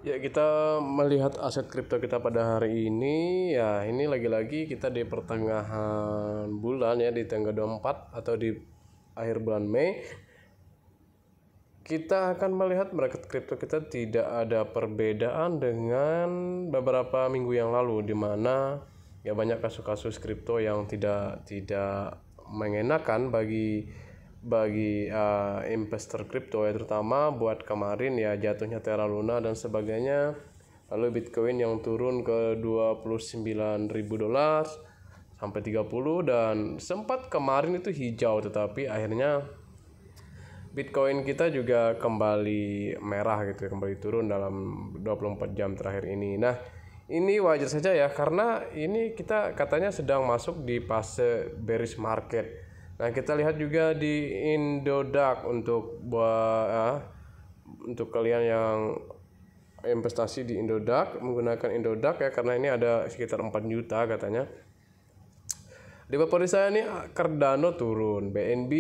Ya, kita melihat aset kripto kita pada hari ini, ya ini lagi-lagi kita di pertengahan bulan ya, di tanggal 24 atau di akhir bulan Mei. Kita akan melihat market kripto kita tidak ada perbedaan dengan beberapa minggu yang lalu, di mana ya banyak kasus-kasus kripto yang tidak mengenakan bagi investor kripto ya, terutama buat kemarin ya jatuhnya Terra Luna dan sebagainya, lalu Bitcoin yang turun ke 29.000 dolar sampai 30, dan sempat kemarin itu hijau, tetapi akhirnya Bitcoin kita juga kembali merah gitu, kembali turun dalam 24 jam terakhir ini. Nah, ini wajar saja ya, karena ini kita katanya sedang masuk di fase bearish market. Nah, kita lihat juga di Indodax untuk kalian yang investasi di Indodax, menggunakan Indodax ya, karena ini ada sekitar 4 juta katanya. Di favorit saya nih Cardano turun, BNB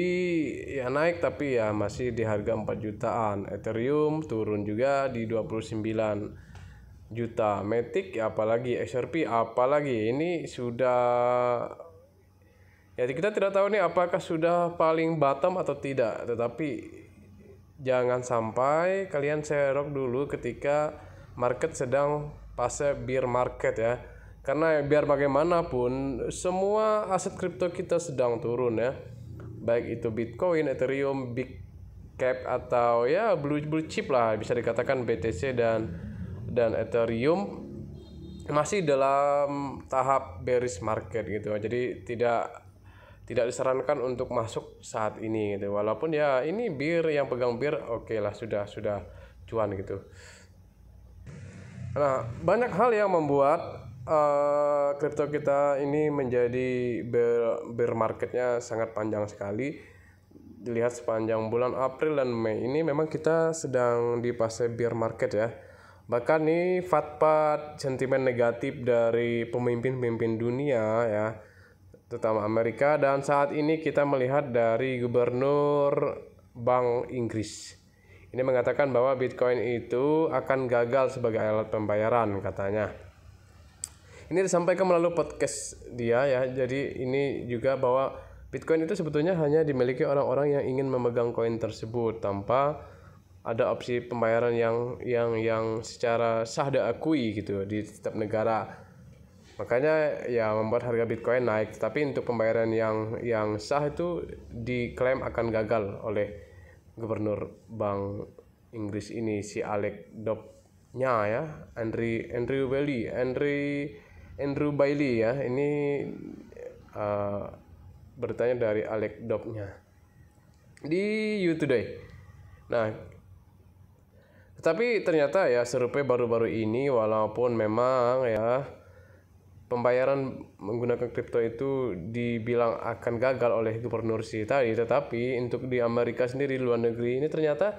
ya naik tapi ya masih di harga 4 jutaan, Ethereum turun juga di 29 juta, Matic ya apalagi, XRP apalagi, ini sudah ya kita tidak tahu nih apakah sudah paling bottom atau tidak, tetapi jangan sampai kalian serok dulu ketika market sedang fase bear market ya, karena biar bagaimanapun semua aset kripto kita sedang turun ya, baik itu Bitcoin, Ethereum, big cap atau ya blue chip lah bisa dikatakan, BTC dan Ethereum masih dalam tahap bearish market gitu. Jadi tidak disarankan untuk masuk saat ini gitu. Walaupun ya ini yang pegang oke lah, sudah cuan gitu. Nah, banyak hal yang membuat kripto kita ini menjadi bear marketnya sangat panjang sekali. Dilihat sepanjang bulan April dan Mei ini memang kita sedang di fase bear market ya. Bahkan nih fatpat sentimen negatif dari pemimpin-pemimpin dunia ya, terutama Amerika, dan saat ini kita melihat dari gubernur Bank Inggris. Ini mengatakan bahwa Bitcoin itu akan gagal sebagai alat pembayaran katanya. Ini disampaikan melalui podcast dia ya. Jadi ini juga bahwa Bitcoin itu sebetulnya hanya dimiliki orang-orang yang ingin memegang koin tersebut tanpa ada opsi pembayaran yang secara sah diakui gitu di setiap negara. Makanya ya membuat harga Bitcoin naik, tapi untuk pembayaran yang sah itu diklaim akan gagal oleh gubernur Bank Inggris ini, si Alex Dobb-nya ya, Andrew Bailey ya. Ini bertanya dari Alex Dobb-nya di YouTube Today. Nah, tetapi ternyata ya survei baru-baru ini, walaupun memang ya pembayaran menggunakan kripto itu dibilang akan gagal oleh gubernur si tadi, tetapi untuk di Amerika sendiri, di luar negeri, ini ternyata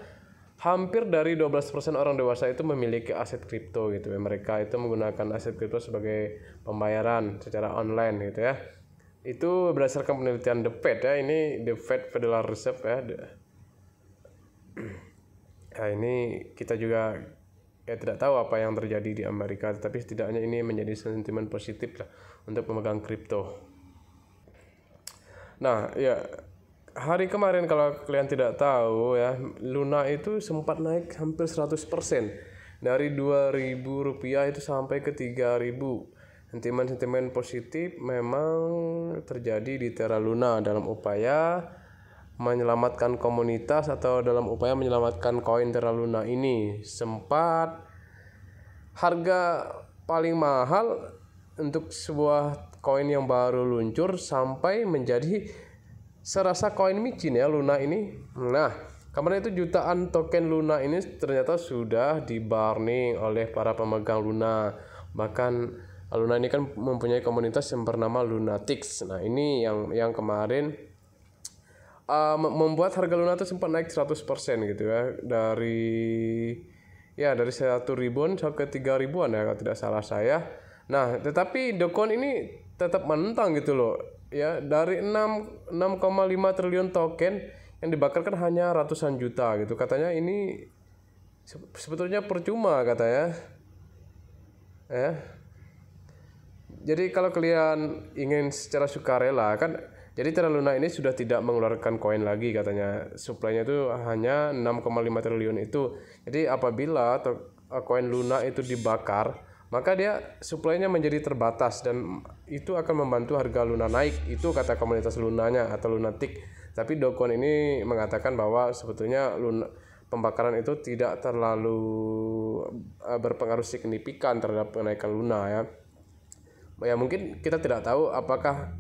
hampir dari 12% orang dewasa itu memiliki aset kripto gitu ya. Mereka itu menggunakan aset kripto sebagai pembayaran secara online gitu ya. Itu berdasarkan penelitian The Fed ya, ini The Fed Federal Reserve ya. Nah, ini kita juga ya tidak tahu apa yang terjadi di Amerika, tapi setidaknya ini menjadi sentimen positif lah untuk pemegang kripto. Nah, ya hari kemarin kalau kalian tidak tahu ya, Luna itu sempat naik hampir 100%. Dari Rp2.000 itu sampai ke Rp3.000. Sentimen-sentimen positif memang terjadi di Terra Luna dalam upaya menyelamatkan komunitas atau dalam upaya menyelamatkan koin Terra Luna ini. Sempat harga paling mahal untuk sebuah koin yang baru luncur sampai menjadi serasa koin micin ya, Luna ini. Nah, kemarin itu jutaan token Luna ini ternyata sudah di-burning oleh para pemegang Luna. Bahkan Luna ini kan mempunyai komunitas yang bernama Lunatics. Nah, ini yang kemarin membuat harga Luna itu sempat naik 100% gitu ya, dari 1.000-an sampai ke 3.000-an ya kalau tidak salah saya. Nah, tetapi Dokon ini tetap menentang gitu loh ya, dari 6,5 triliun token yang dibakarkan hanya ratusan juta gitu. Katanya ini Sebetulnya percuma katanya. Ya. Jadi kalau kalian ingin secara sukarela kan, jadi Terra Luna ini sudah tidak mengeluarkan koin lagi katanya. Suplainya itu hanya 6,5 triliun itu. Jadi apabila koin Luna itu dibakar, maka dia suplainya menjadi terbatas dan itu akan membantu harga Luna naik. Itu kata komunitas Lunanya atau Lunatic. Tapi Dokon ini mengatakan bahwa sebetulnya pembakaran itu tidak terlalu berpengaruh signifikan terhadap kenaikan Luna ya. Ya mungkin kita tidak tahu apakah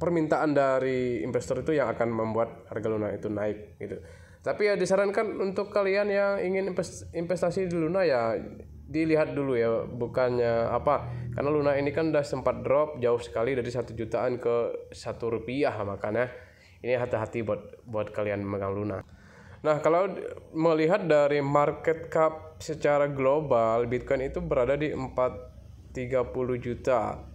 permintaan dari investor itu yang akan membuat harga Luna itu naik gitu. Tapi ya disarankan untuk kalian yang ingin investasi di Luna ya dilihat dulu ya, bukannya apa, karena Luna ini kan udah sempat drop jauh sekali dari 1 jutaan ke 1 rupiah, makanya ini hati-hati buat kalian memegang Luna. Nah, kalau melihat dari market cap secara global, Bitcoin itu berada di 30 juta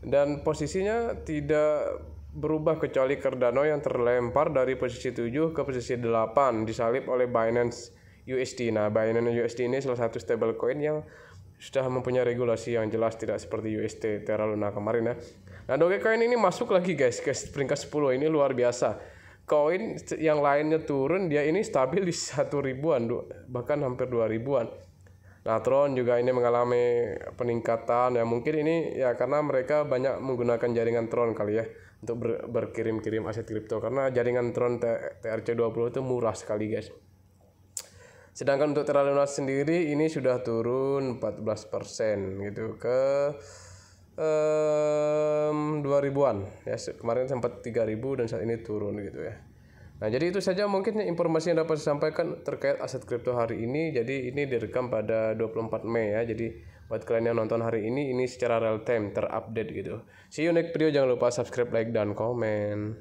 dan posisinya tidak berubah kecuali Cardano yang terlempar dari posisi 7 ke posisi 8 disalip oleh Binance USD. Nah, Binance USD ini salah satu stablecoin yang sudah mempunyai regulasi yang jelas, tidak seperti USD Terra Luna kemarin ya. Nah, Dogecoin ini masuk lagi guys ke peringkat 10, ini luar biasa. Koin yang lainnya turun, dia ini stabil di 1 ribuan, bahkan hampir 2 ribuan. Nah, Tron juga ini mengalami peningkatan ya, mungkin ini ya karena mereka banyak menggunakan jaringan Tron kali ya untuk berkirim-kirim aset kripto, karena jaringan Tron TRC20 itu murah sekali guys. Sedangkan untuk Terra Luna sendiri ini sudah turun 14% gitu ke 2000-an ya, kemarin sempat 3000 dan saat ini turun gitu ya. Nah, jadi itu saja mungkin informasi yang dapat saya sampaikan terkait aset kripto hari ini. Jadi ini direkam pada 24 Mei ya. Jadi buat kalian yang nonton hari ini secara real time terupdate gitu. See you next video, jangan lupa subscribe, like, dan komen.